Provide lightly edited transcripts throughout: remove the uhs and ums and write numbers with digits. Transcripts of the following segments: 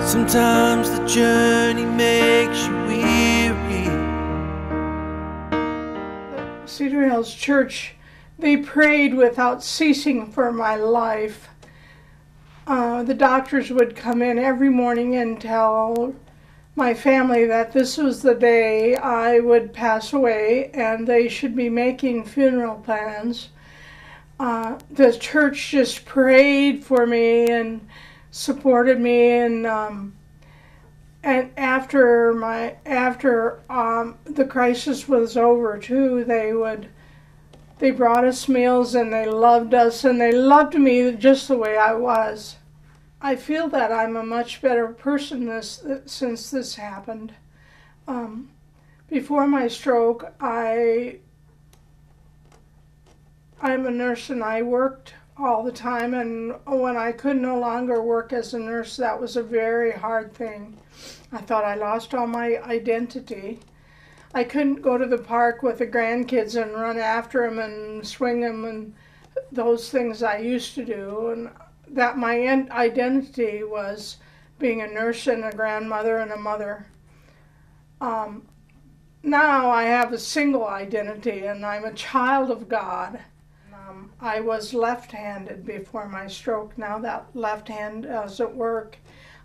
Sometimes the journey makes you weary. Cedar Hills Church, they prayed without ceasing for my life. The doctors would come in every morning and tell my family that this was the day I would pass away and they should be making funeral plans. The church just prayed for me and supported me, and after the crisis was over too, they brought us meals and they loved us and they loved me just the way I was. I feel that I'm a much better person since this happened. Before my stroke, I'm a nurse and I worked all the time, and when I could no longer work as a nurse, that was a very hard thing. I thought I lost all my identity. I couldn't go to the park with the grandkids and run after them and swing them and those things I used to do, and that my identity was being a nurse and a grandmother and a mother. Now I have a single identity and I'm a child of God. I was left-handed before my stroke. Now that left hand doesn't work.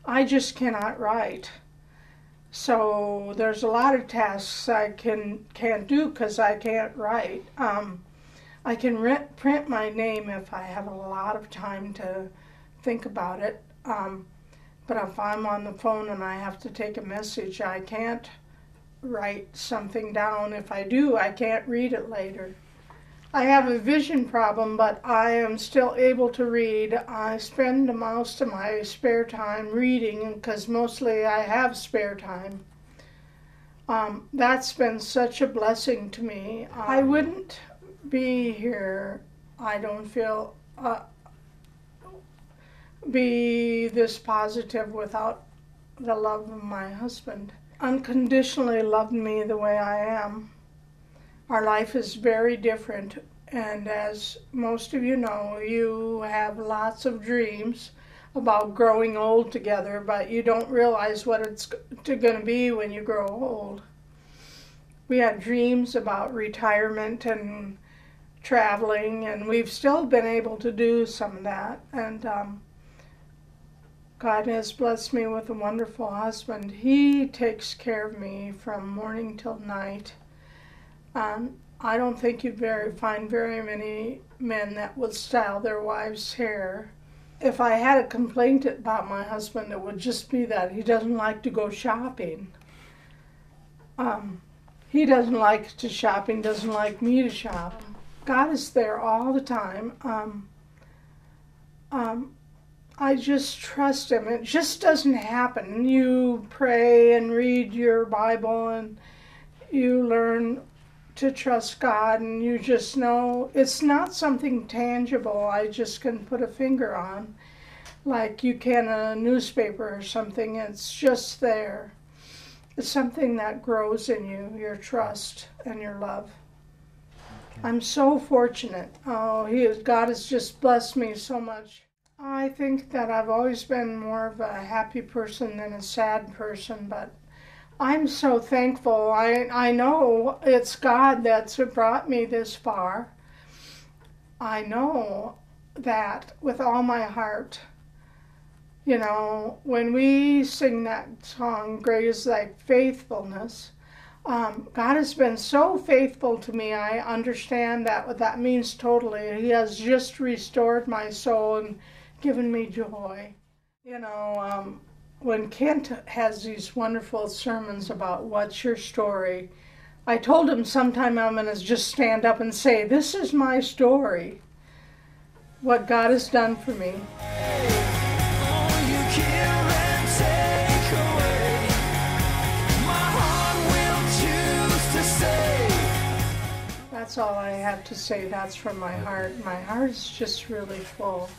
I just cannot write. So there's a lot of tasks I can't do because I can't write. I can print my name if I have a lot of time to think about it. But if I'm on the phone and I have to take a message, I can't write something down. If I do, I can't read it later. I have a vision problem, but I am still able to read. I spend most of my spare time reading because mostly I have spare time. That's been such a blessing to me. I wouldn't be here, I don't feel, be this positive without the love of my husband. Unconditionally loved me the way I am. Our life is very different, and as most of you know, you have lots of dreams about growing old together, but you don't realize what it's going to be when you grow old. We had dreams about retirement and traveling, and we've still been able to do some of that, and God has blessed me with a wonderful husband. He takes care of me from morning till night. I don't think you'd find very many men that would style their wives' hair. If I had a complaint about my husband, it would just be that he doesn't like to go shopping. He doesn't like to shop, he doesn't like me to shop. God is there all the time. I just trust him. It just doesn't happen. You pray and read your Bible and you learn to trust God, and you just know it's not something tangible I just can put a finger on like you can a newspaper or something. It's just there. It's something that grows in you, your trust and your love. Okay. I'm so fortunate. God has just blessed me so much. I think that I've always been more of a happy person than a sad person, but I'm so thankful. I know it's God that's brought me this far. I know that with all my heart. You know, when we sing that song, Great is Thy Faithfulness, God has been so faithful to me. I understand that what that means totally. He has just restored my soul and given me joy. You know, when Kent has these wonderful sermons about what's your story, I told him sometime I'm going to just stand up and say, this is my story, what God has done for me. That's all I have to say. That's from my heart. My heart is just really full.